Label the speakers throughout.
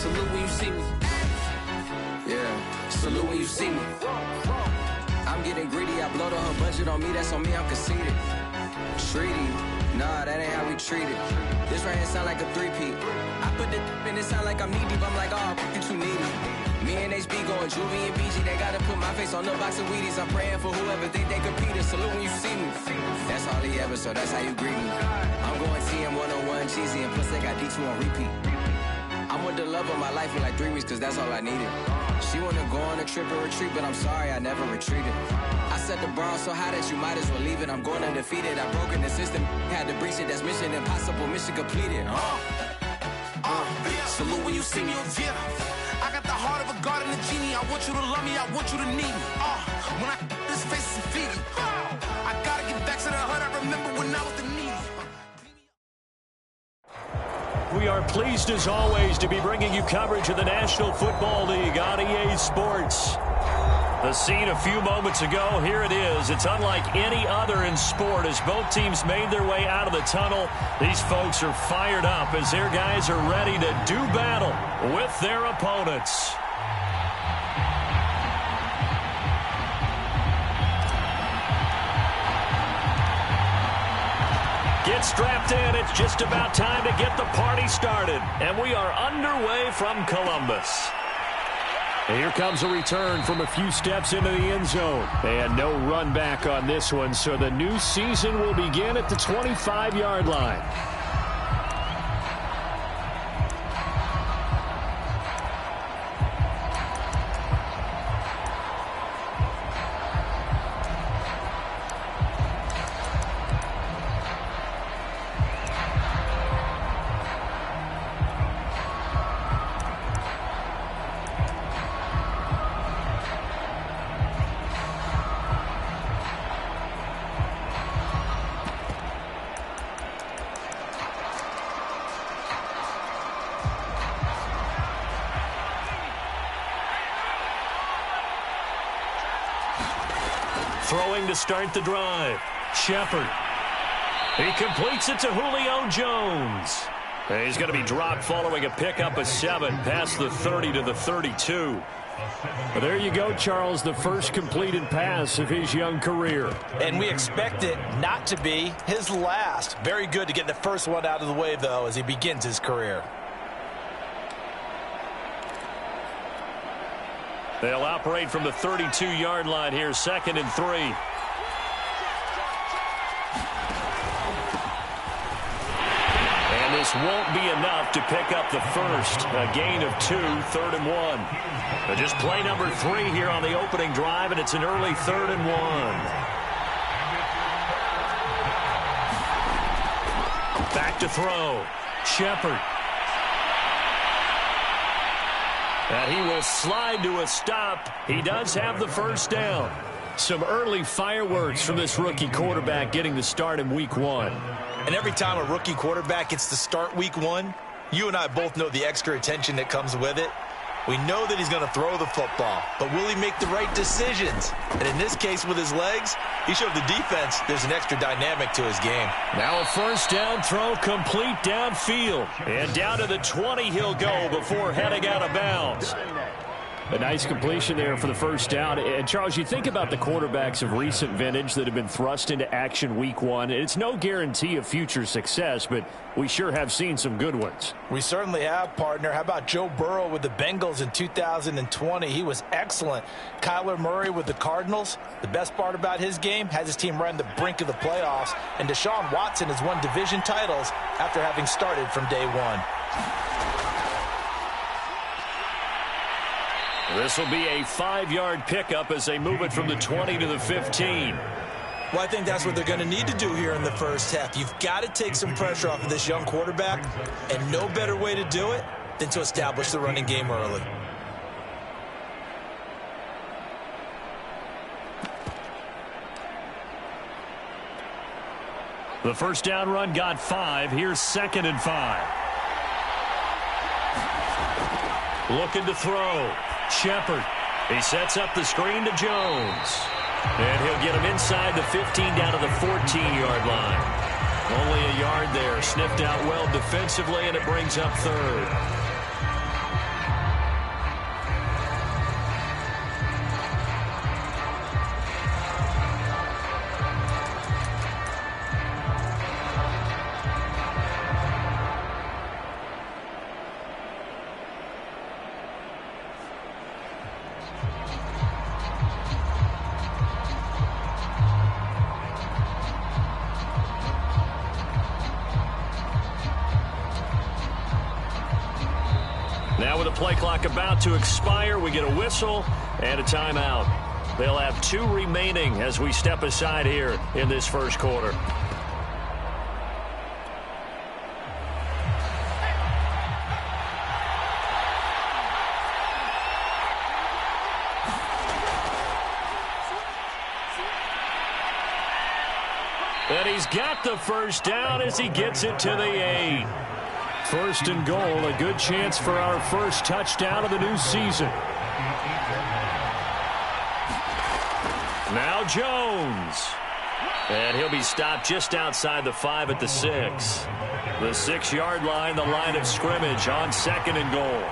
Speaker 1: Salute when you see me. Yeah, salute when you see me. I'm getting greedy, I blow the whole budget on me, that's on me, I'm conceited. Treaty, nah, that ain't how we treat it. This right here sound like a three-peat. I put the in it sound like I'm knee-deep, I'm like, oh, you too needy. Me and HB going Juvie and BG, they gotta put my face on the box of Wheaties. I'm praying for whoever think they competed. Salute when you see me. That's all he ever, so that's how you greet me. I'm going TM 101 cheesy, and plus they got D2 on repeat. I'm with the love of my life for like 3 weeks, cause that's all I needed. She wanna go on a trip or retreat, but I'm sorry, I never retreated. I set the bar so high that you might as well leave it. I'm going undefeated, I've broken the system. Had to breach it, that's mission impossible, mission completed. Salute when you see me. I got the heart of a god and a genie. I want you to love me, I want you to need me. When I this face is feedy. I gotta get back to the hood, I remember when I was the needy.
Speaker 2: We are pleased as always to be bringing you coverage of the National Football League on EA Sports. The scene a few moments ago, here it is. It's unlike any other in sport as both teams made their way out of the tunnel. These folks are fired up as their guys are ready to do battle with their opponents. Get strapped in. It's just about time to get the party started. And we are underway from Columbus. Here comes a return from a few steps into the end zone. And no run back on this one, so the new season will begin at the 25-yard line. Throwing to start the drive. Shepard. He completes it to Julio Jones. He's going to be dropped following a pickup of 7 past the 30 to the 32. Well, there you go, Charles, the first completed pass of his young career.
Speaker 3: And we expect it not to be his last. Very good to get the first one out of the way, though, as he begins his career.
Speaker 2: They'll operate from the 32-yard line here, 2nd and 3. And this won't be enough to pick up the first. A gain of 2, 3rd and 1. But just play number 3 here on the opening drive, and it's an early 3rd and 1. Back to throw. Shepard. And he will slide to a stop. He does have the first down. Some early fireworks from this rookie quarterback getting the start in week 1.
Speaker 3: And every time a rookie quarterback gets to start week 1, you and I both know the extra attention that comes with it. We know that he's going to throw the football, but will he make the right decisions? And in this case with his legs, he showed the defense there's an extra dynamic to his game.
Speaker 2: Now a first down throw complete downfield. And down to the 20 he'll go before heading out of bounds. A nice completion there for the first down. And, Charles, you think about the quarterbacks of recent vintage that have been thrust into action week 1. It's no guarantee of future success, but we sure have seen some good ones.
Speaker 3: We certainly have, partner. How about Joe Burrow with the Bengals in 2020? He was excellent. Kyler Murray with the Cardinals. The best part about his game has his team right on the brink of the playoffs. And Deshaun Watson has won division titles after having started from day 1.
Speaker 2: This will be a 5-yard pickup as they move it from the 20 to the 15.
Speaker 3: Well, I think that's what they're going to need to do here in the first half. You've got to take some pressure off of this young quarterback, and no better way to do it than to establish the running game early.
Speaker 2: The first down run got 5. Here's 2nd and 5. Looking to throw. Shepard. He sets up the screen to Jones. And he'll get him inside the 15 down to the 14-yard line. Only a yard there. Sniffed out well defensively, and it brings up 3rd. Now with the play clock about to expire, we get a whistle and a timeout. They'll have 2 remaining as we step aside here in this first quarter. And he's got the first down as he gets it to the 8. First and goal, a good chance for our first touchdown of the new season. Now Jones. And he'll be stopped just outside the 5 at the 6. The 6-yard line, the line of scrimmage on second and goal.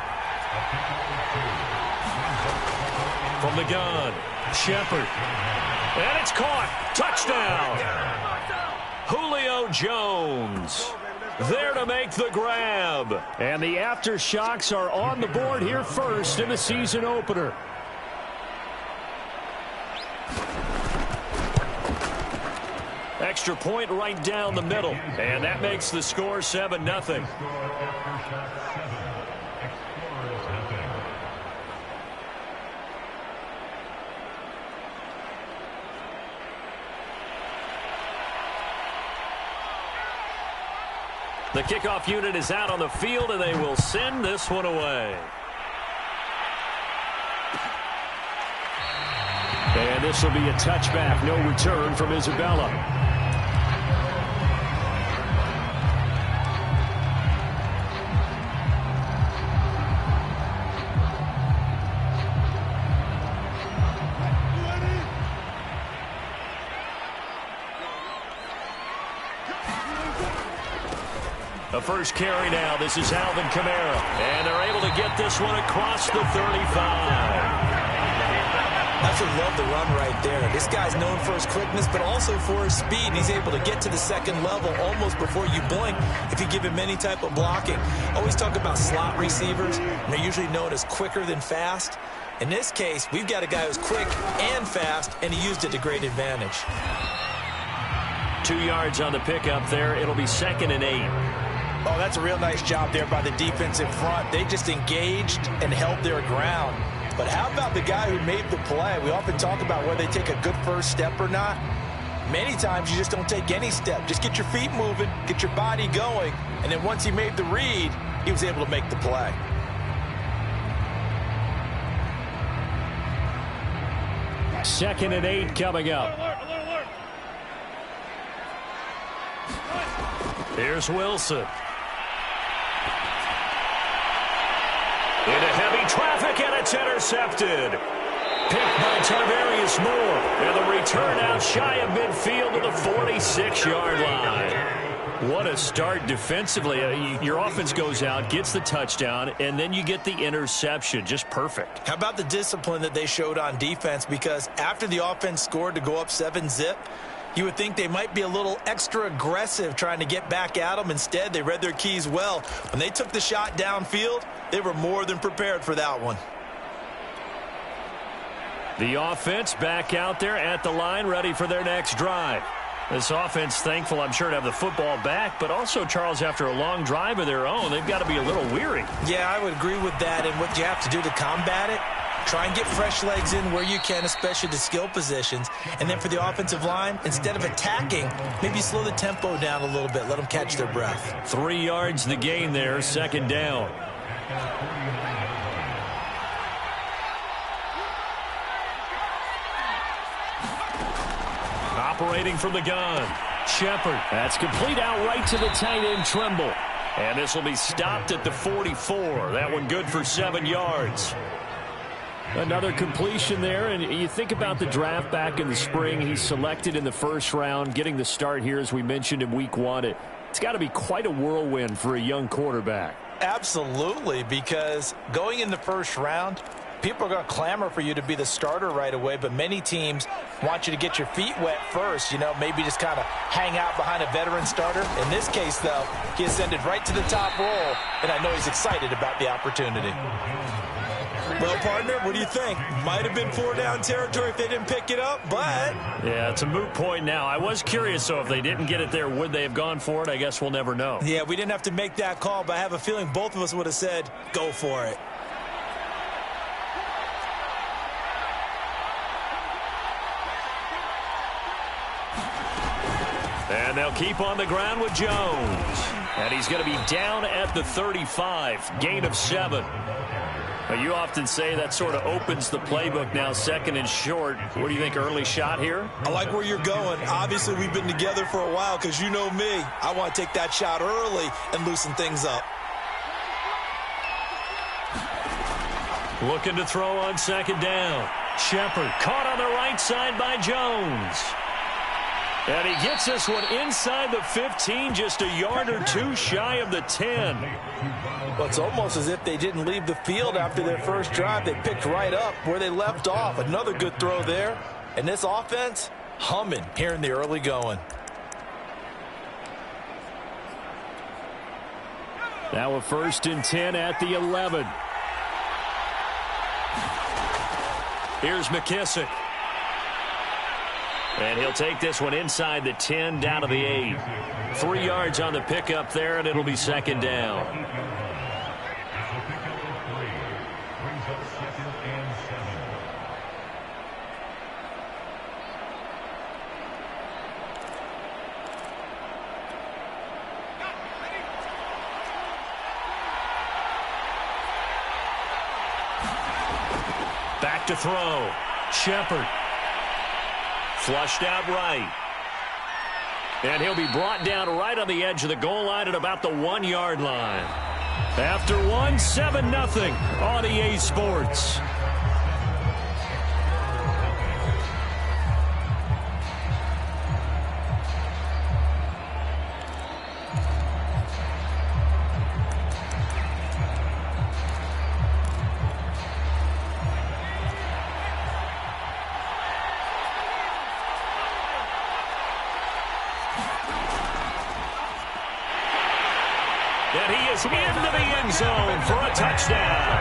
Speaker 2: From the gun, Shepard. And it's caught. Touchdown. Julio Jones there to make the grab. And the Aftershocks are on the board here first in the season opener. Extra point right down the middle. And that makes the score 7-0. The kickoff unit is out on the field, and they will send this one away. And this will be a touchback. No return from Isabella. The first carry now. This is Alvin Kamara. And they're able to get this one across the 35.
Speaker 3: Absolutely love the run right there. This guy's known for his quickness, but also for his speed. He's able to get to the second level almost before you blink if you give him any type of blocking. Always talk about slot receivers, and they're usually known as quicker than fast. In this case, we've got a guy who's quick and fast, and he used it to great advantage.
Speaker 2: 2 yards on the pickup there. It'll be 2nd and 8.
Speaker 3: Oh, that's a real nice job there by the defensive front. They just engaged and held their ground. But how about the guy who made the play? We often talk about whether they take a good first step or not. Many times you just don't take any step. Just get your feet moving, get your body going, and then once he made the read, he was able to make the play.
Speaker 2: Second and 8 coming up. Here's Wilson. Into heavy traffic, and it's intercepted. Picked by Tarvarius Moore. And the return out shy of midfield to the 46-yard line. What a start defensively. Your offense goes out, gets the touchdown, and then you get the interception. Just perfect.
Speaker 3: How about the discipline that they showed on defense? Because after the offense scored to go up 7-zip, you would think they might be a little extra aggressive trying to get back at them. Instead, they read their keys well. When they took the shot downfield, they were more than prepared for that one.
Speaker 2: The offense back out there at the line, ready for their next drive. This offense thankful, I'm sure, to have the football back, but also, Charles, after a long drive of their own, they've got to be a little weary.
Speaker 3: Yeah, I would agree with that. And what you have to do to combat it, try and get fresh legs in where you can, especially the skill positions. And then for the offensive line, instead of attacking, maybe slow the tempo down a little bit. Let them catch their breath.
Speaker 2: 3 yards the gain there, 2nd down. Operating from the gun, Shepard. That's complete out right to the tight end, Trimble. And this will be stopped at the 44. That one good for 7 yards. Another completion there, and you think about the draft back in the spring. He's selected in the first round, getting the start here, as we mentioned, in week 1. It's got to be quite a whirlwind for a young quarterback.
Speaker 3: Absolutely, because going in the first round, people are going to clamor for you to be the starter right away, but many teams want you to get your feet wet first, maybe just kind of hang out behind a veteran starter. In this case, though, he ascended right to the top roll, and I know he's excited about the opportunity. Well, partner, what do you think? Might have been 4-down territory if they didn't pick it up, but...
Speaker 2: Yeah, it's a moot point now. I was curious, so if they didn't get it there, would they have gone for it? I guess we'll never know.
Speaker 3: Yeah, we didn't have to make that call, but I have a feeling both of us would have said, go for it.
Speaker 2: And they'll keep on the ground with Jones. And he's going to be down at the 35. Gain of 7. Now, you often say that sort of opens the playbook now, second and short. What do you think, early shot here?
Speaker 3: I like where you're going. Obviously, we've been together for a while because you know me. I want to take that shot early and loosen things up.
Speaker 2: Looking to throw on second down. Shepard caught on the right side by Jones. And he gets this one inside the 15, just a yard or two shy of the 10.
Speaker 3: Well, it's almost as if they didn't leave the field after their first drive. They picked right up where they left off. Another good throw there. And this offense, humming here in the early going.
Speaker 2: Now a 1st and 10 at the 11. Here's McKissick. And he'll take this one inside the 10 down to the 8. 3 yards on the pickup there, and it'll be second down. Back to throw. Shepard. Flushed out right. And he'll be brought down right on the edge of the goal line at about the 1-yard line. After 1, 7-0 on EA Sports. And he is into the end zone for a touchdown.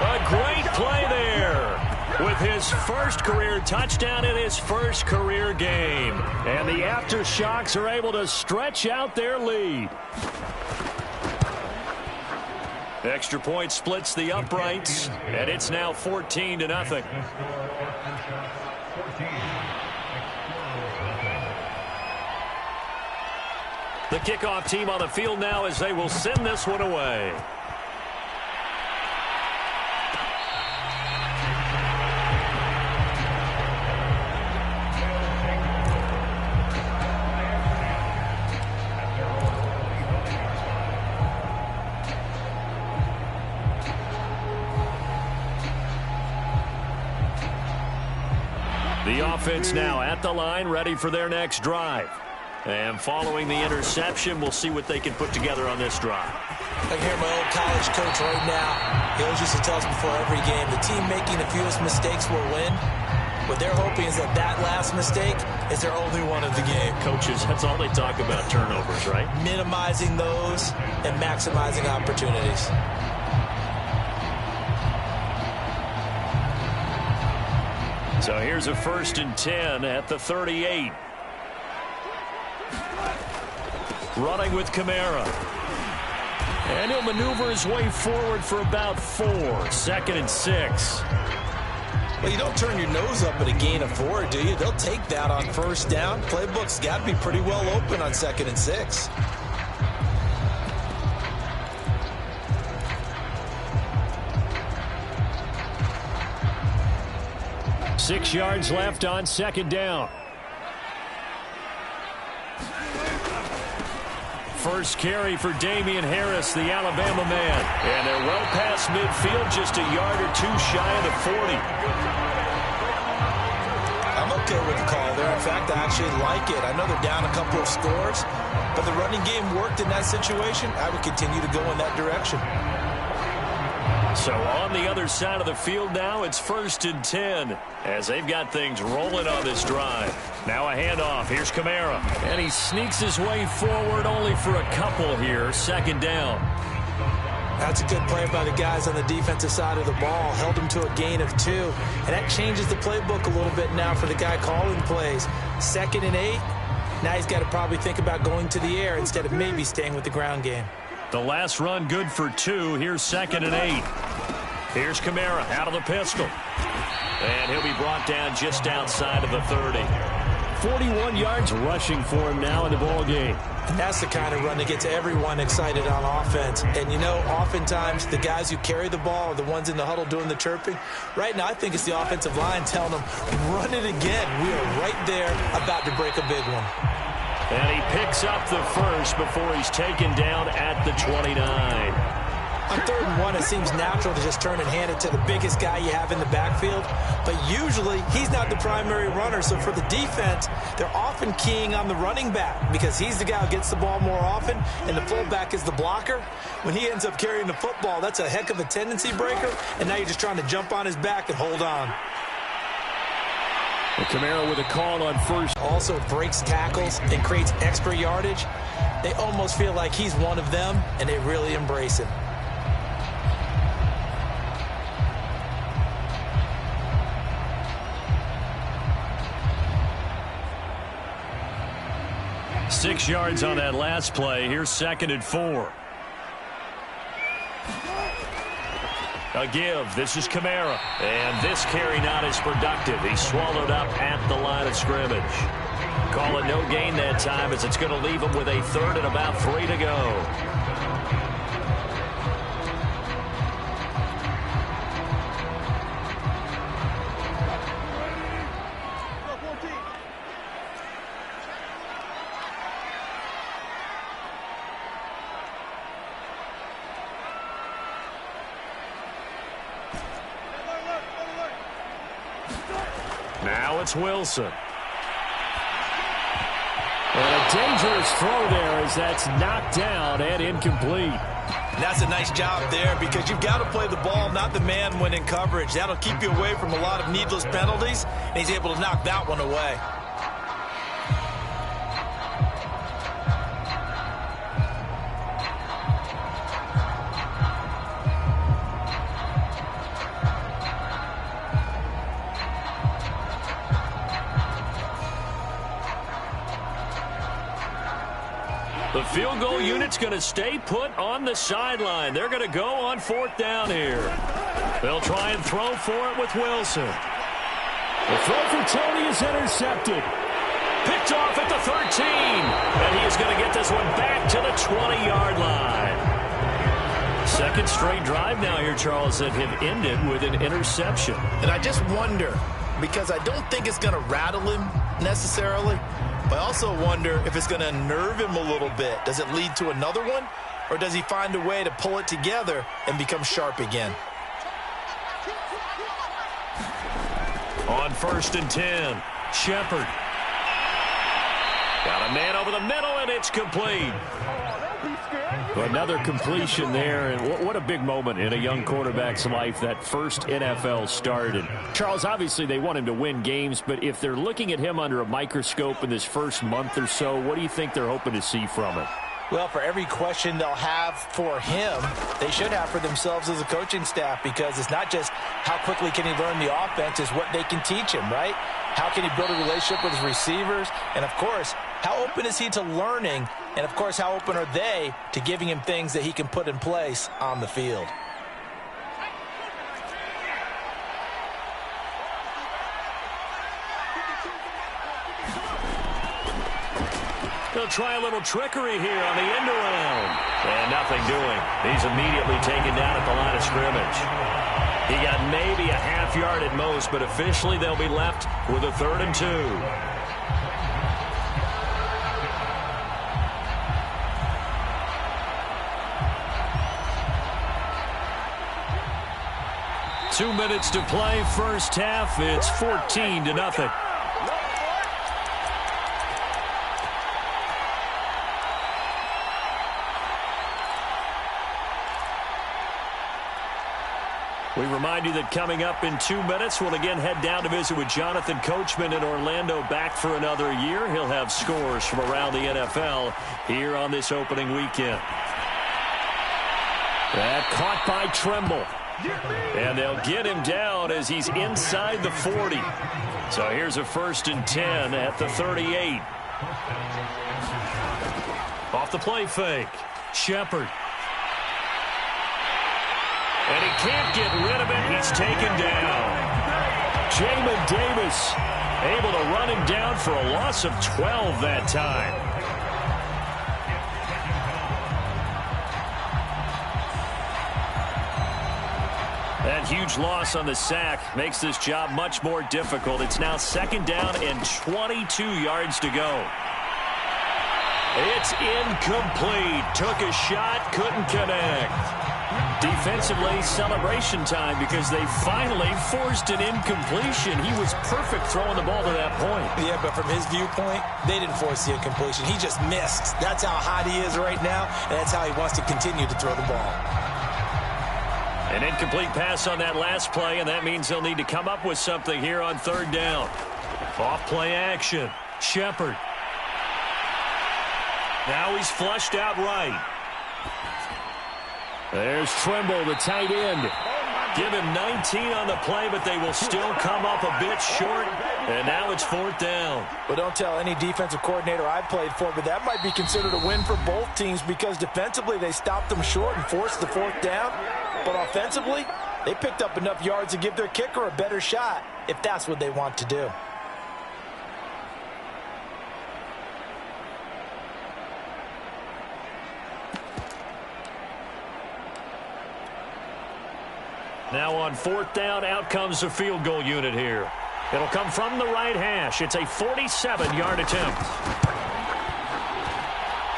Speaker 2: A great play there with his first career touchdown in his first career game. And the Aftershocks are able to stretch out their lead. Extra point splits the uprights, and it's now 14-0. The kickoff team on the field now as they will send this one away. The offense now at the line, ready for their next drive. And following the interception, we'll see what they can put together on this drive.
Speaker 3: I can hear my old college coach right now. He always used to tell us before every game, the team making the fewest mistakes will win. What they're hoping is that that last mistake is their only one of the game.
Speaker 2: Coaches, that's all they talk about, turnovers, right?
Speaker 3: Minimizing those and maximizing opportunities.
Speaker 2: So here's a 1st and 10 at the 38. Running with Kamara. And he'll maneuver his way forward for about 4. 2nd and 6.
Speaker 3: Well, you don't turn your nose up at a gain of 4, do you? They'll take that on 1st down. Playbook's got to be pretty well open on 2nd and 6.
Speaker 2: Six yards left on 2nd down. First carry for Damian Harris, the Alabama man. And they're well past midfield, just a yard or 2 shy of the 40.
Speaker 3: I'm okay with the call there. In fact, I actually like it. I know they're down a couple of scores, but the running game worked in that situation. I would continue to go in that direction.
Speaker 2: So on the other side of the field now, it's 1st and 10 as they've got things rolling on this drive. Now a handoff. Here's Kamara. And he sneaks his way forward only for a couple here. 2nd down.
Speaker 3: That's a good play by the guys on the defensive side of the ball. Held them to a gain of 2. And that changes the playbook a little bit now for the guy calling plays. 2nd and 8. Now he's got to probably think about going to the air instead of maybe staying with the ground game.
Speaker 2: The last run good for 2. Here's 2nd and 8. Here's Kamara out of the pistol. And he'll be brought down just outside of the 30.
Speaker 4: 41 yards rushing for him now in the ball game.
Speaker 3: And that's the kind of run that gets everyone excited on offense. And, you know, oftentimes the guys who carry the ball are the ones in the huddle doing the chirping. Right now, I think it's the offensive line telling them, run it again. We are right there about to break a big one.
Speaker 2: And he picks up the first before he's taken down at the 29.
Speaker 3: On 3rd and 1, it seems natural to just turn and hand it to the biggest guy you have in the backfield. But usually, he's not the primary runner. So for the defense, they're often keying on the running back because he's the guy who gets the ball more often, and the fullback is the blocker. When he ends up carrying the football, that's a heck of a tendency breaker, and now you're just trying to jump on his back and hold on.
Speaker 4: Well, Kamara with a call on first.
Speaker 3: Also breaks tackles and creates extra yardage. They almost feel like he's one of them, and they really embrace him.
Speaker 2: Six yards on that last play. Here's 2nd and 4. A give. This is Kamara. And this carry not as productive. He's swallowed up at the line of scrimmage. Call it no gain that time as it's going to leave him with a 3rd and about 3 to go. Now it's Wilson.
Speaker 4: And a dangerous throw there as that's knocked down and incomplete.
Speaker 3: That's a nice job there because you've got to play the ball, not the man when in coverage. That'll keep you away from a lot of needless penalties, and he's able to knock that one away.
Speaker 2: The field goal unit's going to stay put on the sideline. They're going to go on 4th down here. They'll try and throw for it with Wilson.
Speaker 4: The throw for Tony is intercepted.
Speaker 2: Picked off at the 13. And he is going to get this one back to the 20-yard line. 2nd straight drive now here, Charles, that have ended with an interception.
Speaker 3: And I just wonder, because I don't think it's going to rattle him necessarily, but I also wonder if it's going to unnerve him a little bit. Does it lead to another one, or does he find a way to pull it together and become sharp again?
Speaker 2: On 1st and 10, Shepard. Got a man over the middle, and it's complete.
Speaker 4: Another completion there, and what a big moment in a young quarterback's life, that first NFL start. And Charles, obviously they want him to win games, but if they're looking at him under a microscope in this first month or so, what do you think they're hoping to see from him?
Speaker 3: Well, for every question they'll have for him, they should have for themselves as a coaching staff, because it's not just how quickly can he learn the offense, it's what they can teach him, right? How can he build a relationship with his receivers? And, of course, how open is he to learning? And, of course, how open are they to giving him things that he can put in place on the field?
Speaker 2: They'll try a little trickery here on the end around. And nothing doing. He's immediately taken down at the line of scrimmage. He got maybe a half yard at most, but officially they'll be left with a 3rd and 2. 2 minutes to play, first half. It's 14-0. We remind you that coming up in 2 minutes, we'll again head down to visit with Jonathan Coachman in Orlando, back for another year. He'll have scores from around the NFL here on this opening weekend. That caught by Tremble. And they'll get him down as he's inside the 40. So here's a 1st and 10 at the 38. Off the play fake. Shepard. And he can't get rid of it. He's taken down. Jamin Davis able to run him down for a loss of 12 that time. That huge loss on the sack makes this job much more difficult. It's now 2nd down and 22 yards to go. It's incomplete. Took a shot, couldn't connect. Defensively, celebration time because they finally forced an incompletion. He was perfect throwing the ball to that point.
Speaker 3: Yeah, but from his viewpoint, they didn't force the incompletion. He just missed. That's how hot he is right now, and that's how he wants to continue to throw the ball.
Speaker 2: An incomplete pass on that last play, and that means they'll need to come up with something here on 3rd down. Off play action. Shepard. Now he's flushed out right. There's Tremble, the tight end. Give him 19 on the play, but they will still come up a bit short. And now it's 4th down.
Speaker 3: Well, don't tell any defensive coordinator I've played for, but that might be considered a win for both teams because defensively they stopped them short and forced the 4th down. But offensively, they picked up enough yards to give their kicker a better shot if that's what they want to do.
Speaker 2: Now on 4th down, out comes the field goal unit here. It'll come from the right hash. It's a 47-yard attempt.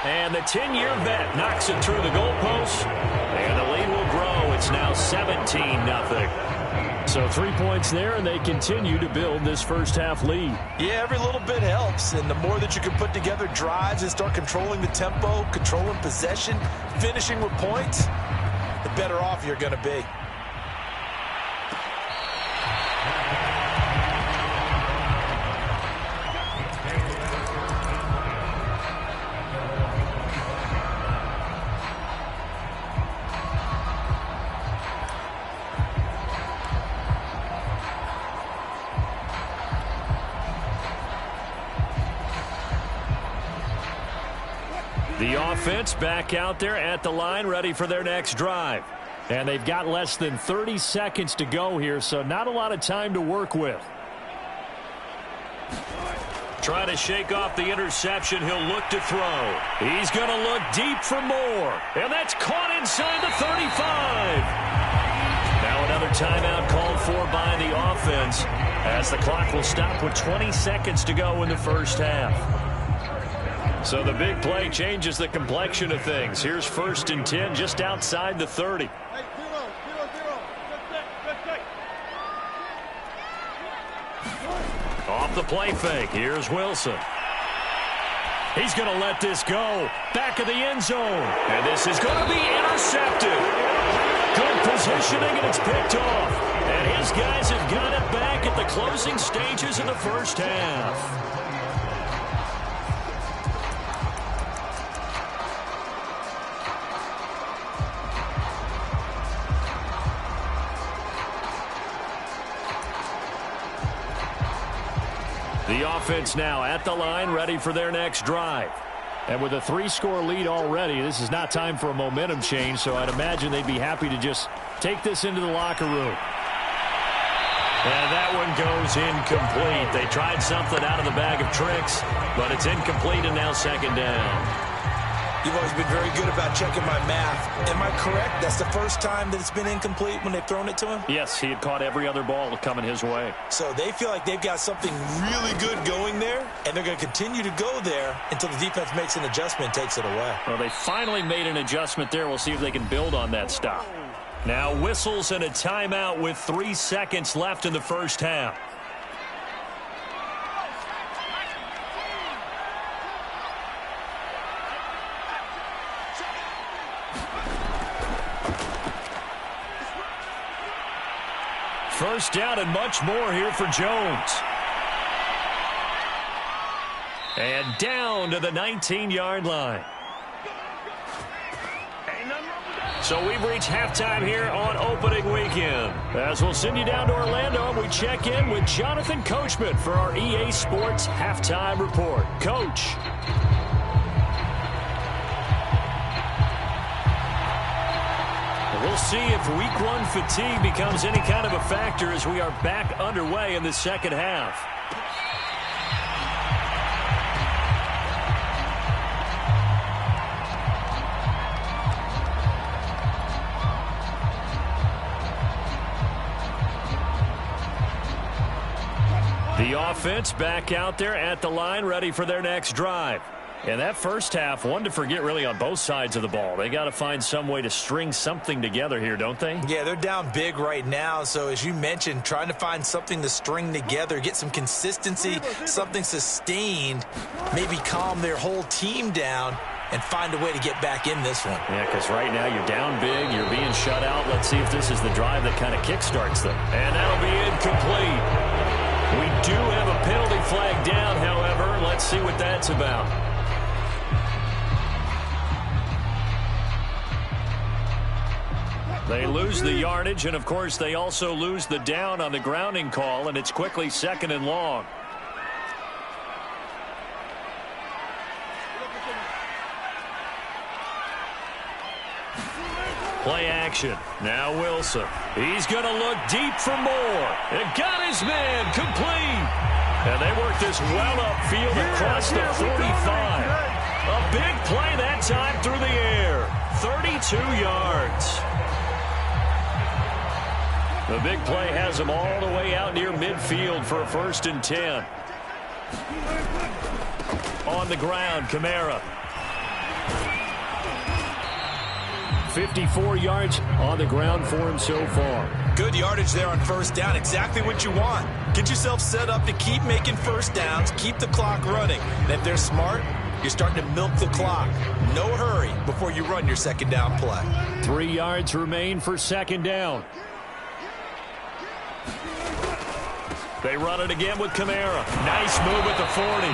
Speaker 2: And the 10-year vet knocks it through the goalpost. And the lead will grow. It's now 17-0. So 3 points there, and they continue to build this first-half lead.
Speaker 3: Yeah, every little bit helps. And the more that you can put together drives and start controlling the tempo, controlling possession, finishing with points, the better off you're going to be.
Speaker 2: The offense back out there at the line, ready for their next drive. And they've got less than 30 seconds to go here, so not a lot of time to work with. Trying to shake off the interception. He'll look to throw. He's going to look deep for more. And that's caught inside the 35. Now another timeout called for by the offense as the clock will stop with 20 seconds to go in the first half. So the big play changes the complexion of things. Here's 1st and 10 just outside the 30. Off the play fake. Here's Wilson. He's going to let this go. Back of the end zone. And this is going to be intercepted. Good positioning, and it's picked off. And his guys have got it back at the closing stages of the first half. The offense now at the line, ready for their next drive. And with a 3-score lead already, this is not time for a momentum change, so I'd imagine they'd be happy to just take this into the locker room. And that one goes incomplete. They tried something out of the bag of tricks, but it's incomplete and now 2nd down.
Speaker 3: You've always been very good about checking my math. Am I correct? That's the first time that it's been incomplete when they've thrown it to him?
Speaker 2: Yes, he had caught every other ball coming his way.
Speaker 3: So they feel like they've got something really good going there, and they're going to continue to go there until the defense makes an adjustment and takes it away.
Speaker 2: Well, they finally made an adjustment there. We'll see if they can build on that stop. Now whistles and a timeout with 3 seconds left in the first half. First down and much more here for Jones. And down to the 19-yard line. So we've reached halftime here on opening weekend. As we'll send you down to Orlando, and we check in with Jonathan Coachman for our EA Sports Halftime Report. Coach. We'll see if week one fatigue becomes any kind of a factor as we are back underway in the second half. The offense back out there at the line, ready for their next drive. And that first half, one to forget really on both sides of the ball. They got to find some way to string something together here, don't they?
Speaker 3: Yeah, they're down big right now. So as you mentioned, trying to find something to string together, get some consistency, something sustained, maybe calm their whole team down and find a way to get back in this one.
Speaker 2: Yeah, because right now you're down big, you're being shut out. Let's see if this is the drive that kind of kickstarts them. And that'll be incomplete. We do have a penalty flag down, however. Let's see what that's about. They lose the yardage, and, of course, they also lose the down on the grounding call, and it's quickly 2nd and long. Play action. Now Wilson. He's going to look deep for more. And got his man complete. And they work this well upfield across the 45. A big play that time through the air. 32 yards. The big play has them all the way out near midfield for a 1st and 10. On the ground, Kamara. 54 yards on the ground for him so far.
Speaker 3: Good yardage there on 1st down. Exactly what you want. Get yourself set up to keep making 1st downs, keep the clock running. And if they're smart, you're starting to milk the clock. No hurry before you run your 2nd down play.
Speaker 2: 3 yards remain for 2nd down. They run it again with Kamara. Nice move at the 40.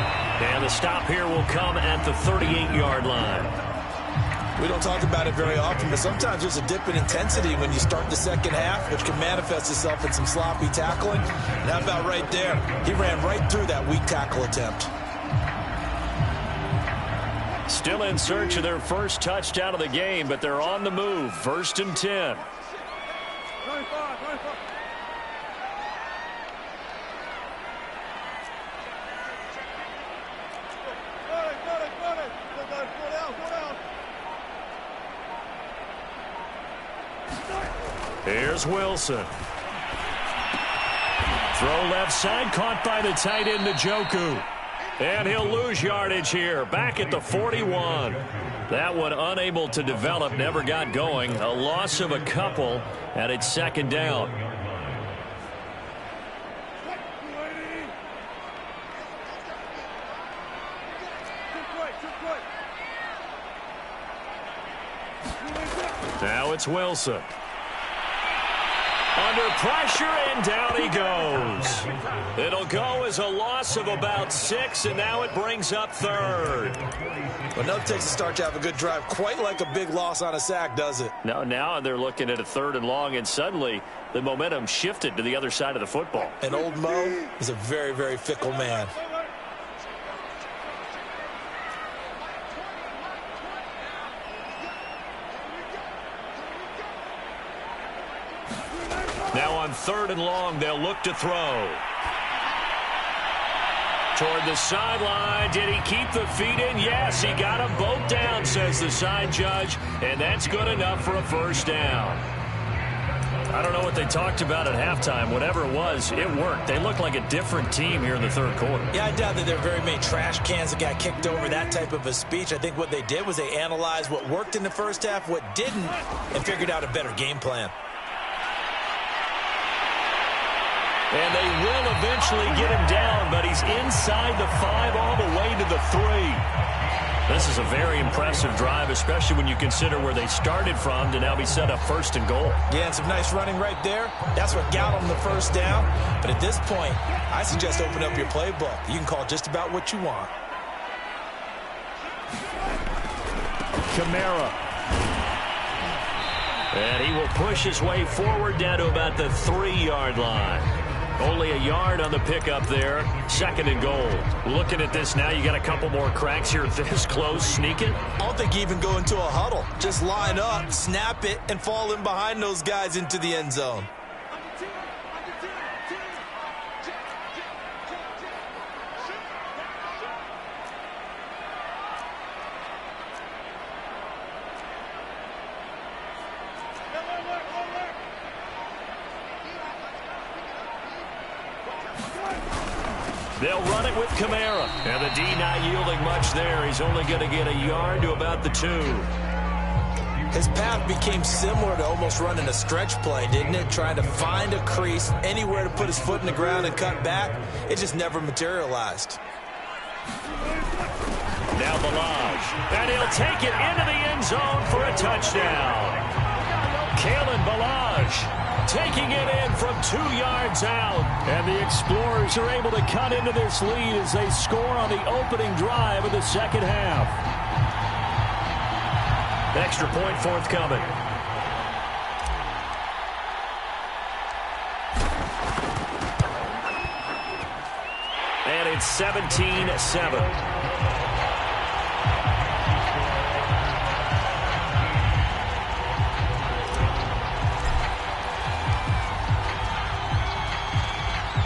Speaker 2: And the stop here will come at the 38-yard line.
Speaker 3: We don't talk about it very often, but sometimes there's a dip in intensity when you start the 2nd half, which can manifest itself in some sloppy tackling. And how about right there? He ran right through that weak tackle attempt.
Speaker 2: Still in search of their first touchdown of the game, but they're on the move. 1st and 10. Here's Wilson. Throw left side, caught by the tight end, Njoku. And he'll lose yardage here, back at the 41. That one unable to develop, never got going. A loss of a couple, and it's 2nd down. Now it's Wilson. Under pressure, and down he goes. It'll go as a loss of about 6, and now it brings up 3rd.
Speaker 3: Well, nothing takes a start to have a good drive, quite like a big loss on a sack, does it?
Speaker 2: No, now they're looking at a 3rd and long, and suddenly the momentum shifted to the other side of the football.
Speaker 3: And old Mo is a very, very fickle man.
Speaker 2: Now on 3rd and long, they'll look to throw. Toward the sideline. Did he keep the feet in? Yes, he got them both down, says the side judge, and that's good enough for a 1st down. I don't know what they talked about at halftime. Whatever it was, it worked. They looked like a different team here in the 3rd quarter.
Speaker 3: Yeah, I doubt that there are very many trash cans that got kicked over, that type of a speech. I think what they did was they analyzed what worked in the 1st half, what didn't, and figured out a better game plan.
Speaker 2: And they will eventually get him down, but he's inside the 5 all the way to the 3. This is a very impressive drive, especially when you consider where they started from to now be set up 1st and goal.
Speaker 3: Yeah, and some nice running right there. That's what got them the 1st down. But at this point, I suggest open up your playbook. You can call just about what you want.
Speaker 2: Kamara. And he will push his way forward down to about the 3-yard line. Only a yard on the pickup there. 2nd and goal. Looking at this now, you got a couple more cracks here this close. Sneak it.
Speaker 3: I don't think you even go into a huddle. Just line up, snap it, and fall in behind those guys into the end zone.
Speaker 2: They'll run it with Kamara. And the D not yielding much there. He's only going to get a yard to about the 2.
Speaker 3: His path became similar to almost running a stretch play, didn't it? Trying to find a crease, anywhere to put his foot in the ground and cut back. It just never materialized.
Speaker 2: Now Balaj. And he'll take it into the end zone for a touchdown. Kalen Balaj taking it in from 2 yards out.
Speaker 4: And the Explorers are able to cut into this lead as they score on the opening drive of the second half.
Speaker 2: Extra point forthcoming. And it's 17-7.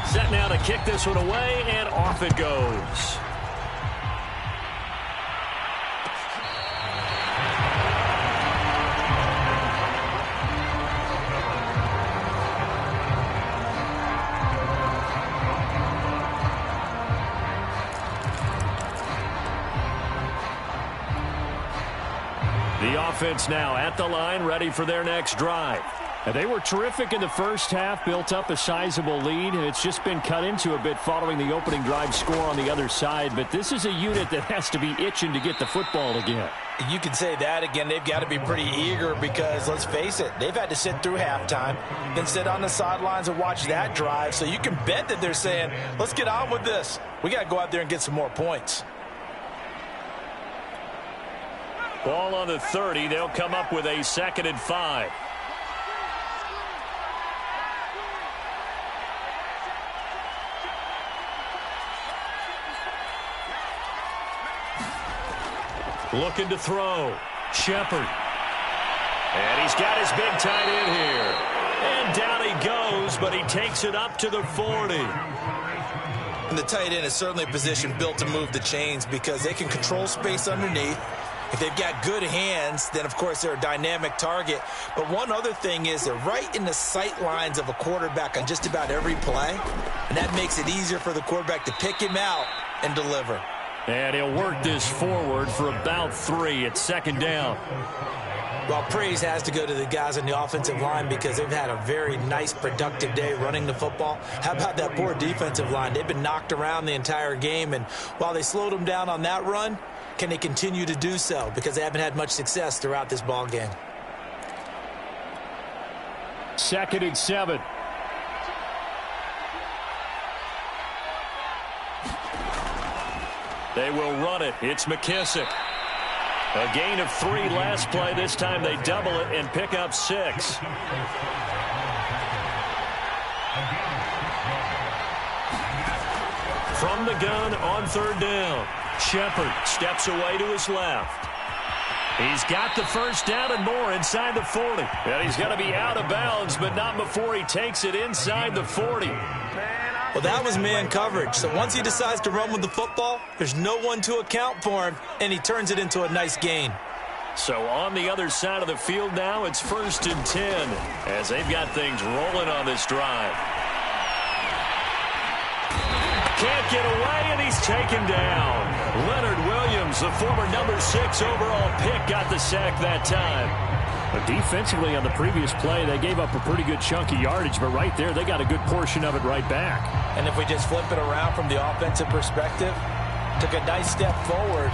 Speaker 2: Set now to kick this one away, and off it goes. The offense now at the line, ready for their next drive.
Speaker 4: And they were terrific in the first half, built up a sizable lead, and it's just been cut into a bit following the opening drive score on the other side. But this is a unit that has to be itching to get the football again.
Speaker 3: You can say that again. They've got to be pretty eager because, let's face it, they've had to sit through halftime, then sit on the sidelines and watch that drive. So you can bet that they're saying, let's get on with this. We got to go out there and get some more points.
Speaker 2: Ball on the 30. They'll come up with a 2nd and 5. Looking to throw. Shepard. And he's got his big tight end here. And down he goes, but he takes it up to the 40.
Speaker 3: And the tight end is certainly a position built to move the chains because they can control space underneath. If they've got good hands, then, of course, they're a dynamic target. But one other thing is they're right in the sight lines of a quarterback on just about every play. And that makes it easier for the quarterback to pick him out and deliver.
Speaker 2: And he'll work this forward for about 3. It's 2nd down.
Speaker 3: Well, praise has to go to the guys on the offensive line because they've had a very nice, productive day running the football. How about that poor defensive line? They've been knocked around the entire game, and while they slowed them down on that run, can they continue to do so? Because they haven't had much success throughout this ball game.
Speaker 4: 2nd and 7.
Speaker 2: They will run it. It's McKissick. A gain of 3 last play. This time they double it and pick up 6. From the gun on 3rd down. Shepard steps away to his left. He's got the first down and more inside the 40. And he's going to be out of bounds, but not before he takes it inside the 40.
Speaker 3: Well, that was man coverage. So once he decides to run with the football, there's no one to account for him, and he turns it into a nice gain.
Speaker 2: So on the other side of the field now, it's 1st and 10 as they've got things rolling on this drive. Can't get away, and he's taken down. Leonard Williams, the former number 6 overall pick, got the sack that time.
Speaker 4: But defensively on the previous play, they gave up a pretty good chunk of yardage, but right there, they got a good portion of it right back.
Speaker 3: And if we just flip it around from the offensive perspective, took a nice step forward,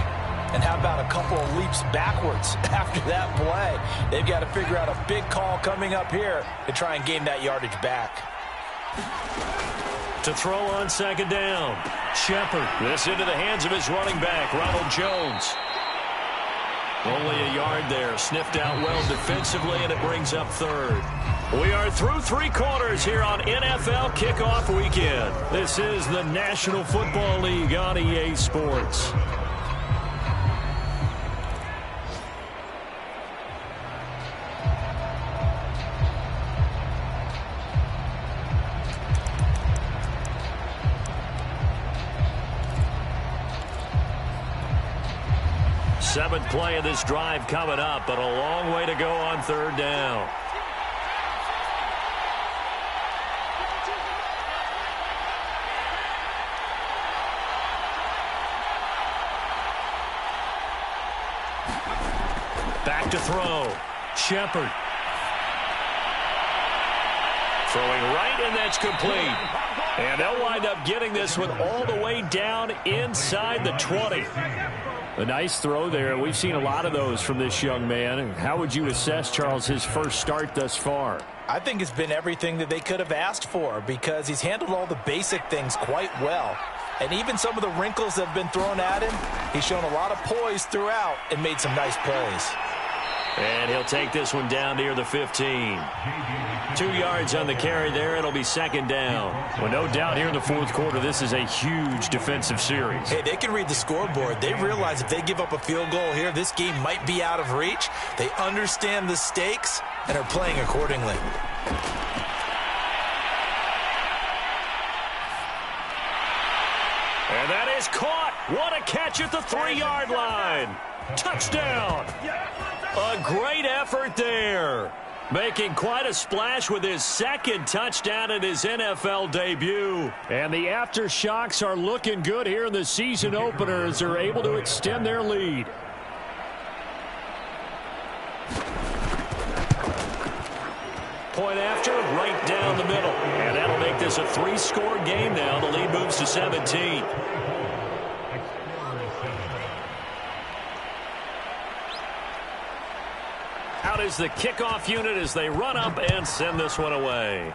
Speaker 3: and how about a couple of leaps backwards after that play? They've got to figure out a big call coming up here to try and gain that yardage back.
Speaker 2: To throw on 2nd down. Shepard. This into the hands of his running back, Ronald Jones. Only a yard there. Sniffed out well defensively, and it brings up third. We are through 3 quarters here on NFL Kickoff Weekend. This is the National Football League on EA Sports. Seventh play of this drive coming up, but a long way to go on third down. Back to throw. Shepard. Throwing right, and that's complete. And they'll wind up getting this one all the way down inside the 20.
Speaker 4: A nice throw there. We've seen a lot of those from this young man. How would you assess, Charles, his first start thus far?
Speaker 3: I think it's been everything that they could have asked for because he's handled all the basic things quite well. And even some of the wrinkles that have been thrown at him, he's shown a lot of poise throughout and made some nice plays.
Speaker 2: And he'll take this one down near the 15. 2 yards on the carry there. It'll be second down.
Speaker 4: Well, no doubt here in the fourth quarter, this is a huge defensive series.
Speaker 3: Hey, they can read the scoreboard. They realize if they give up a field goal here, this game might be out of reach. They understand the stakes and are playing accordingly.
Speaker 2: And that is caught. What a catch at the 3-yard line. Touchdown. A great effort there. Making quite a splash with his second touchdown in his NFL debut.
Speaker 4: And the Aftershocks are looking good here in the season opener as they're able to extend their lead.
Speaker 2: Point after, right down the middle. And that'll make this a 3-score game now. The lead moves to 17. Out is the kickoff unit as they run up and send this one away.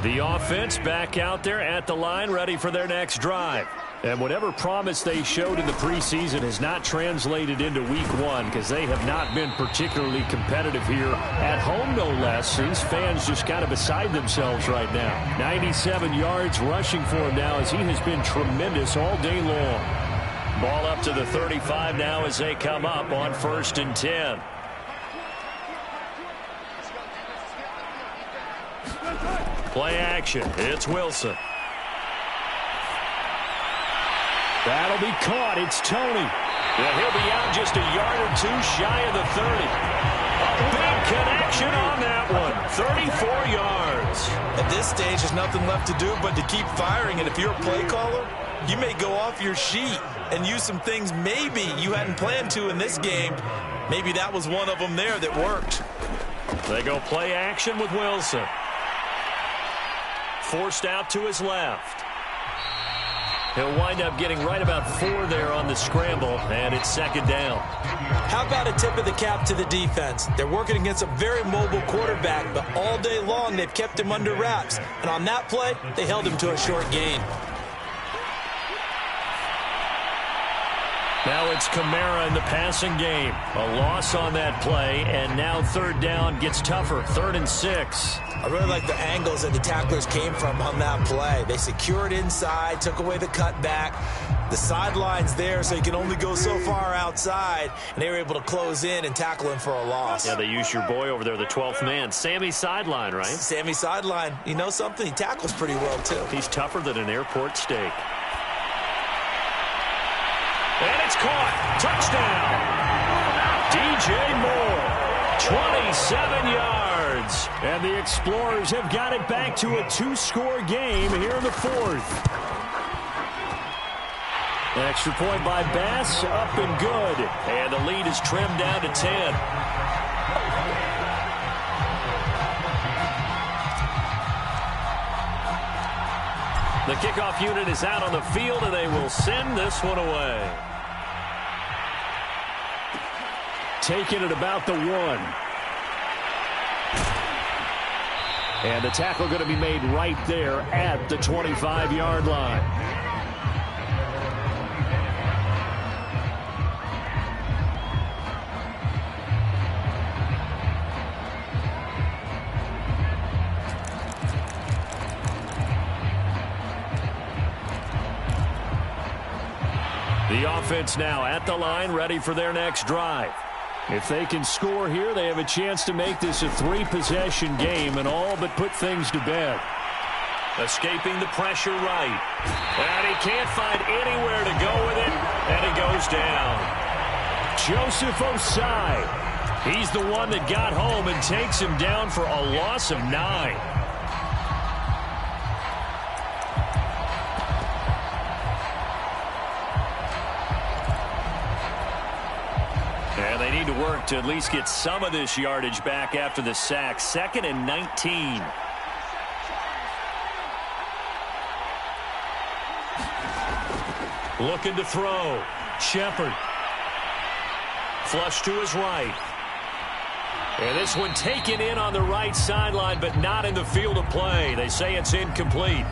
Speaker 2: The offense back out there at the line, ready for their next drive. And whatever promise they showed in the preseason has not translated into week 1 because they have not been particularly competitive here at home, no less. These fans just kind of beside themselves right now. 97 yards rushing for him now as he has been tremendous all day long. Ball up to the 35 now as they come up on 1st and 10. Play action. It's Wilson.
Speaker 4: That'll be caught. It's Tony.
Speaker 2: Yeah, he'll be out just a yard or 2 shy of the 30. A big connection on that one. 34 yards.
Speaker 3: At this stage, there's nothing left to do but to keep firing. And if you're a play caller, you may go off your sheet and use some things maybe you hadn't planned to in this game. Maybe that was one of them there that worked.
Speaker 2: They go play action with Wilson. Forced out to his left. He'll wind up getting right about 4 there on the scramble, and it's second down.
Speaker 3: How about a tip of the cap to the defense? They're working against a very mobile quarterback, but all day long they've kept him under wraps. And on that play, they held him to a short gain.
Speaker 2: Now it's Kamara in the passing game. A loss on that play, and now third down gets tougher. 3rd and 6.
Speaker 3: I really like the angles that the tacklers came from on that play. They secured inside, took away the cutback. The sideline's there, so you can only go so far outside, and they were able to close in and tackle him for a loss.
Speaker 2: Yeah, they used your boy over there, the 12th man. Sammy Sideline, right?
Speaker 3: Sammy Sideline. You know something? He tackles pretty well, too.
Speaker 2: He's tougher than an airport steak. And it's caught. Touchdown. DJ Moore. 27 yards.
Speaker 4: And the Explorers have got it back to a 2-score game here in the 4th. Extra point by Bass, up and good.
Speaker 2: And the lead is trimmed down to 10. The kickoff unit is out on the field, and they will send this one away.
Speaker 4: taken at about the 1. And the tackle going to be made right there at the 25-yard line. The offense now at the line, ready for their next drive. If they can score here, they have a chance to make this a 3-possession game and all but put things to bed.
Speaker 2: Escaping the pressure right. And he can't find anywhere to go with it, and he goes down.
Speaker 4: Joseph Osai. He's the one that got home and takes him down for a loss of 9.
Speaker 2: And they need to work to at least get some of this yardage back after the sack. 2nd and 19. Looking to throw. Shepard. Flush to his right. And this one taken in on the right sideline, but not in the field of play. They say it's incomplete.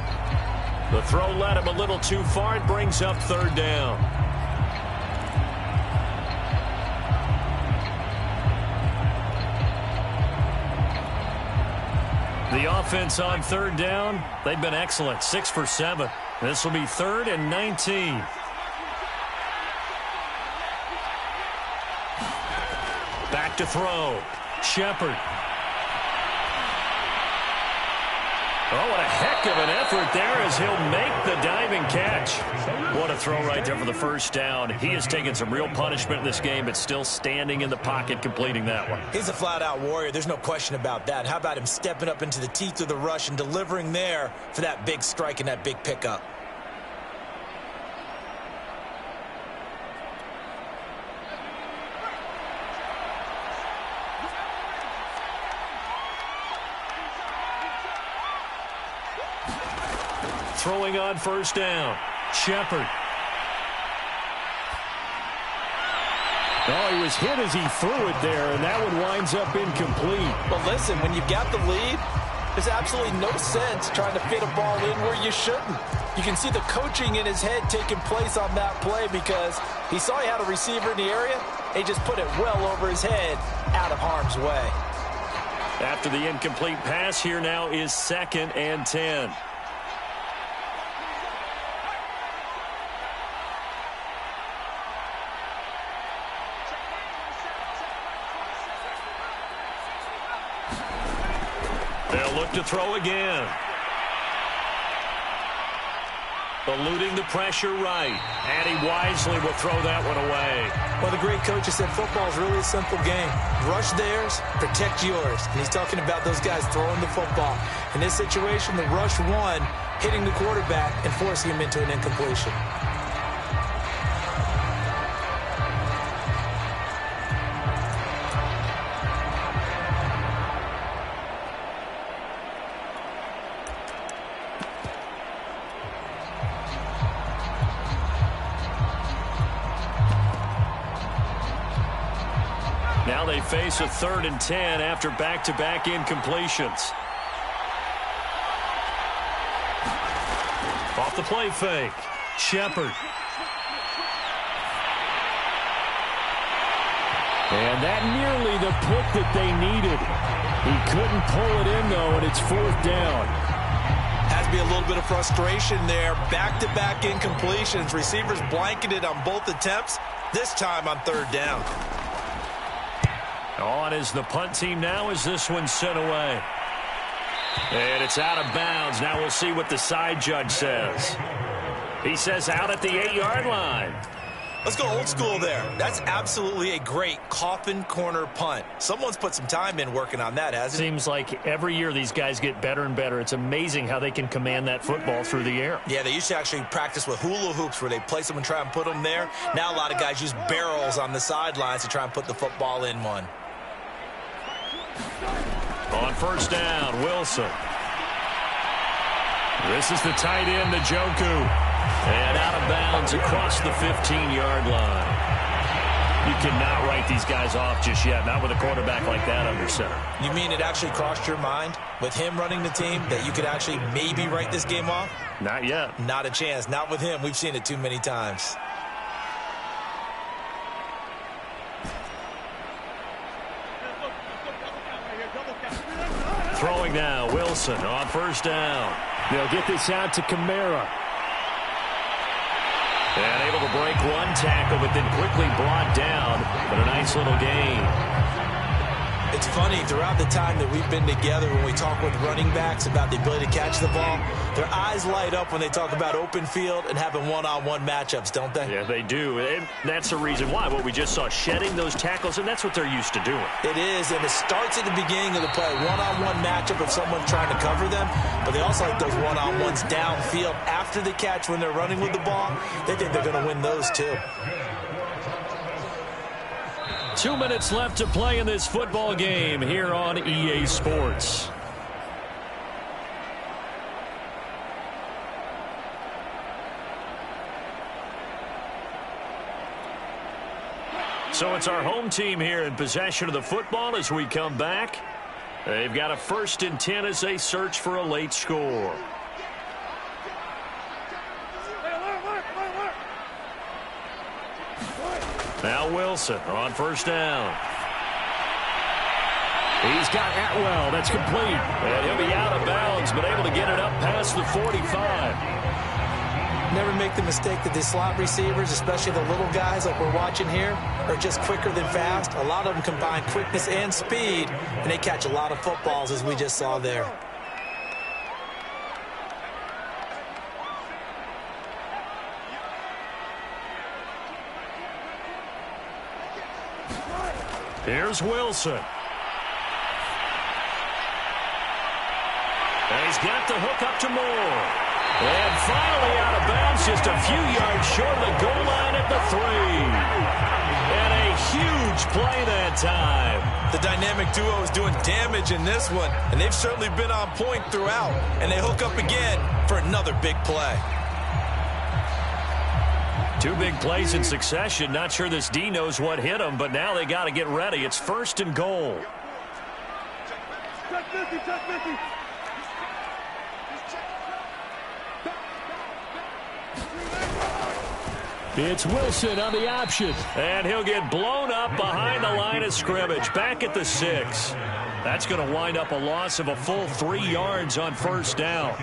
Speaker 2: The throw led him a little too far. It brings up 3rd down. The offense on 3rd down, they've been excellent. 6 for 7. This will be 3rd and 19. Back to throw. Shepard. Oh, what a heck of an effort there as he'll make the diving catch. What a throw right there for the 1st down. He has taken some real punishment in this game, but still standing in the pocket completing that one.
Speaker 3: He's a flat-out warrior. There's no question about that. How about him stepping up into the teeth of the rush and delivering there for that big strike and that big pickup?
Speaker 2: Throwing on 1st down. Shepard.
Speaker 4: Oh, he was hit as he threw it there, and that one winds up incomplete.
Speaker 3: Well, listen, when you've got the lead, there's absolutely no sense trying to fit a ball in where you shouldn't. You can see the coaching in his head taking place on that play because he saw he had a receiver in the area, and he just put it well over his head out of harm's way.
Speaker 2: After the incomplete pass, here now is 2nd and 10. They'll look to throw again. Eluding the pressure right. And he wisely will throw that one away.
Speaker 3: Well, the great coach has said football is really a simple game. Rush theirs, protect yours. And he's talking about those guys throwing the football. In this situation, the rush won, hitting the quarterback and forcing him into an incompletion.
Speaker 2: Now they face a 3rd and 10 after back-to-back incompletions. Off the play fake. Shepard.
Speaker 4: And that nearly the pick that they needed. He couldn't pull it in, though, and it's 4th down.
Speaker 3: Has to be a little bit of frustration there. Back-to-back incompletions. Receivers blanketed on both attempts, this time on 3rd down.
Speaker 2: On is the punt team now as this one's sent away. And it's out of bounds. Now we'll see what the side judge says. He says out at the 8-yard line.
Speaker 3: Let's go old school there. That's absolutely a great coffin corner punt. Someone's put some time in working on that, hasn't it?
Speaker 2: Seems like every year these guys get better and better. It's amazing how they can command that football through the air.
Speaker 3: Yeah, they used to actually practice with hula hoops where they place them and try and put them there. Now a lot of guys use barrels on the sidelines to try and put the football in one.
Speaker 2: On 1st down, Wilson. This is the tight end, Njoku. And out of bounds across the 15-yard line. You cannot write these guys off just yet, not with a quarterback like that under center.
Speaker 3: You mean it actually crossed your mind with him running the team that you could actually maybe write this game off?
Speaker 2: Not yet.
Speaker 3: Not a chance. Not with him. We've seen it too many times.
Speaker 2: Throwing now, Wilson on first down.
Speaker 4: They'll get this out to Kamara.
Speaker 2: And able to break one tackle, but then quickly brought down. But a nice little gain.
Speaker 3: It's funny, throughout the time that we've been together, when we talk with running backs about the ability to catch the ball, their eyes light up when they talk about open field and having one-on-one matchups, don't they?
Speaker 2: Yeah, they do. And that's the reason why. What we just saw, shedding those tackles, and that's what they're used to doing.
Speaker 3: It is, and it starts at the beginning of the play. One-on-one matchup of someone trying to cover them, but they also like those one-on-ones downfield after the catch when they're running with the ball. They think they're going to win those too.
Speaker 2: 2 minutes left to play in this football game here on EA Sports. So it's our home team here in possession of the football as we come back. They've got a 1st and 10 as they search for a late score. Now Wilson on first down.
Speaker 4: He's got Atwell. That's complete.
Speaker 2: And he'll be out of bounds, but able to get it up past the 45.
Speaker 3: Never make the mistake that the slot receivers, especially the little guys like we're watching here, are just quicker than fast. A lot of them combine quickness and speed, and they catch a lot of footballs, as we just saw there.
Speaker 2: Here's Wilson. And he's got the hook up to Moore. And finally out of bounds, just a few yards short of the goal line at the 3. And a huge play that time.
Speaker 3: The dynamic duo is doing damage in this one, and they've certainly been on point throughout. And they hook up again for another big play.
Speaker 2: 2 big plays in succession. Not sure this D knows what hit him, but now they got to get ready. It's 1st and goal.
Speaker 4: It's Wilson on the option.
Speaker 2: And he'll get blown up behind the line of scrimmage. Back at the 6. That's going to wind up a loss of a full 3 yards on first down.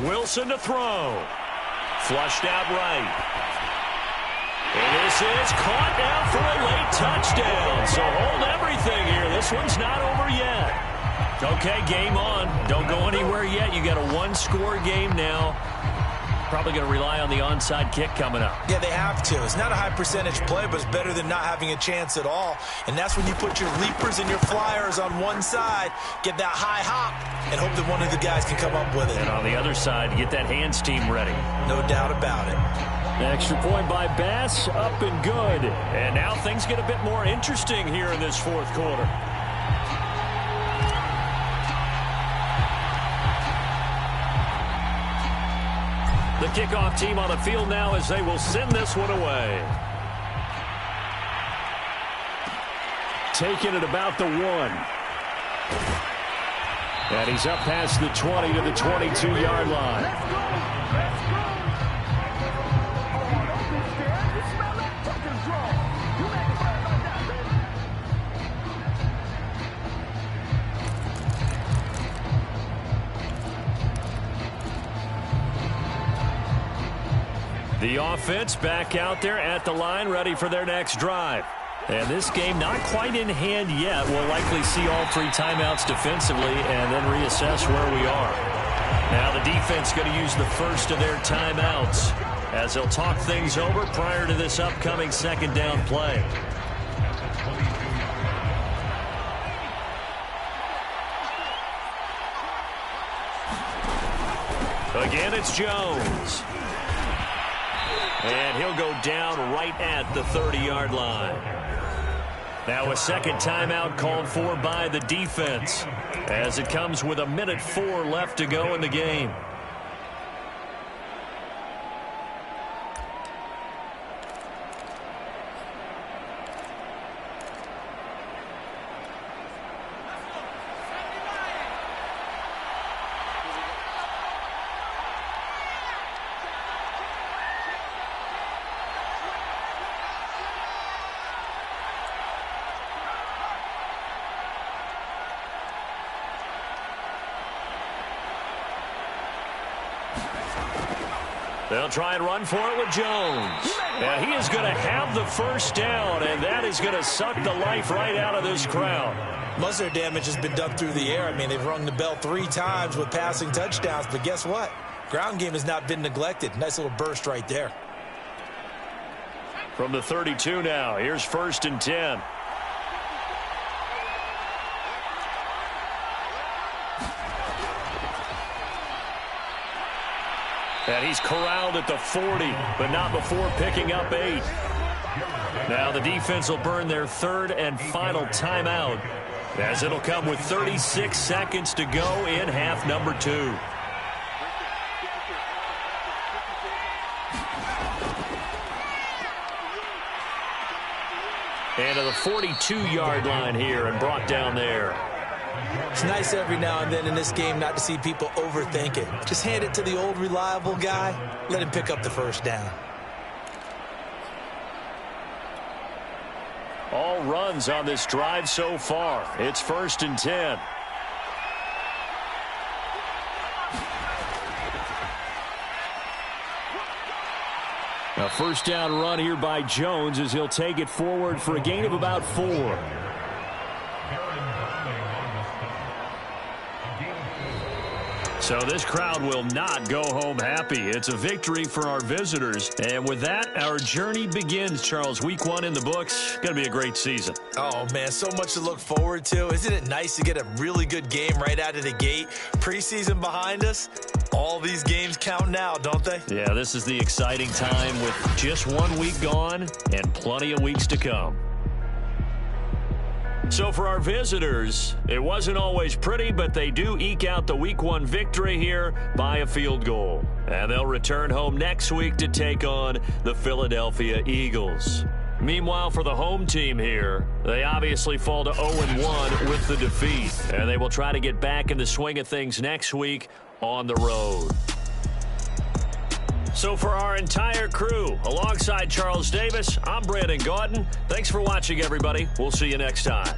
Speaker 2: Wilson to throw. Flushed out right. And this is caught now for a late touchdown. So hold everything here. This one's not over yet. Okay, game on. Don't go anywhere yet. You got a 1-score game now. Probably going to rely on the onside kick coming up.
Speaker 3: Yeah, they have to. It's not a high percentage play, but it's better than not having a chance at all. And that's when you put your leapers and your flyers on one side, get that high hop, and hope that one of the guys can come up with it.
Speaker 2: And on the other side, get that hands team ready.
Speaker 3: No doubt about it.
Speaker 4: Extra point by Bass, up and good.
Speaker 2: And now things get a bit more interesting here in this 4th quarter. The kickoff team on the field now as they will send this one away.
Speaker 4: Taking it about the 1. And he's up past the 20 to the 22-yard line.
Speaker 2: The offense back out there at the line, ready for their next drive. And this game not quite in hand yet. We'll likely see all 3 timeouts defensively and then reassess where we are. Now the defense going to use the first of their timeouts as they'll talk things over prior to this upcoming 2nd down play. Again, it's Jones. And he'll go down right at the 30-yard line. Now a second timeout called for by the defense as it comes with 1:04 left to go in the game. They'll try and run for it with Jones. And he is going to have the first down, and that is going to suck the life right out of this crowd.
Speaker 3: Most of their damage has been done through the air. I mean, they've rung the bell 3 times with passing touchdowns, but guess what? Ground game has not been neglected. Nice little burst right there.
Speaker 2: From the 32 now, here's 1st and 10. And he's corralled at the 40, but not before picking up 8. Now the defense will burn their 3rd and final timeout, as it'll come with 36 seconds to go in half number 2. And to the 42-yard line here and brought down there.
Speaker 3: It's nice every now and then in this game not to see people overthink it. Just hand it to the old reliable guy. Let him pick up the first down.
Speaker 2: All runs on this drive so far. It's 1st and 10. A first down run here by Jones as he'll take it forward for a gain of about 4. So this crowd will not go home happy. It's a victory for our visitors. And with that, our journey begins, Charles. Week 1 in the books. Going to be a great season.
Speaker 3: Oh, man, so much to look forward to. Isn't it nice to get a really good game right out of the gate? Preseason behind us. All these games count now, don't they?
Speaker 2: Yeah, this is the exciting time with just 1 week gone and plenty of weeks to come. So for our visitors, it wasn't always pretty, but they do eke out the Week 1 victory here by a field goal. And they'll return home next week to take on the Philadelphia Eagles. Meanwhile, for the home team here, they obviously fall to 0-1 with the defeat. And they will try to get back in the swing of things next week on the road. So for our entire crew, alongside Charles Davis, I'm Brandon Gaudin. Thanks for watching, everybody. We'll see you next time.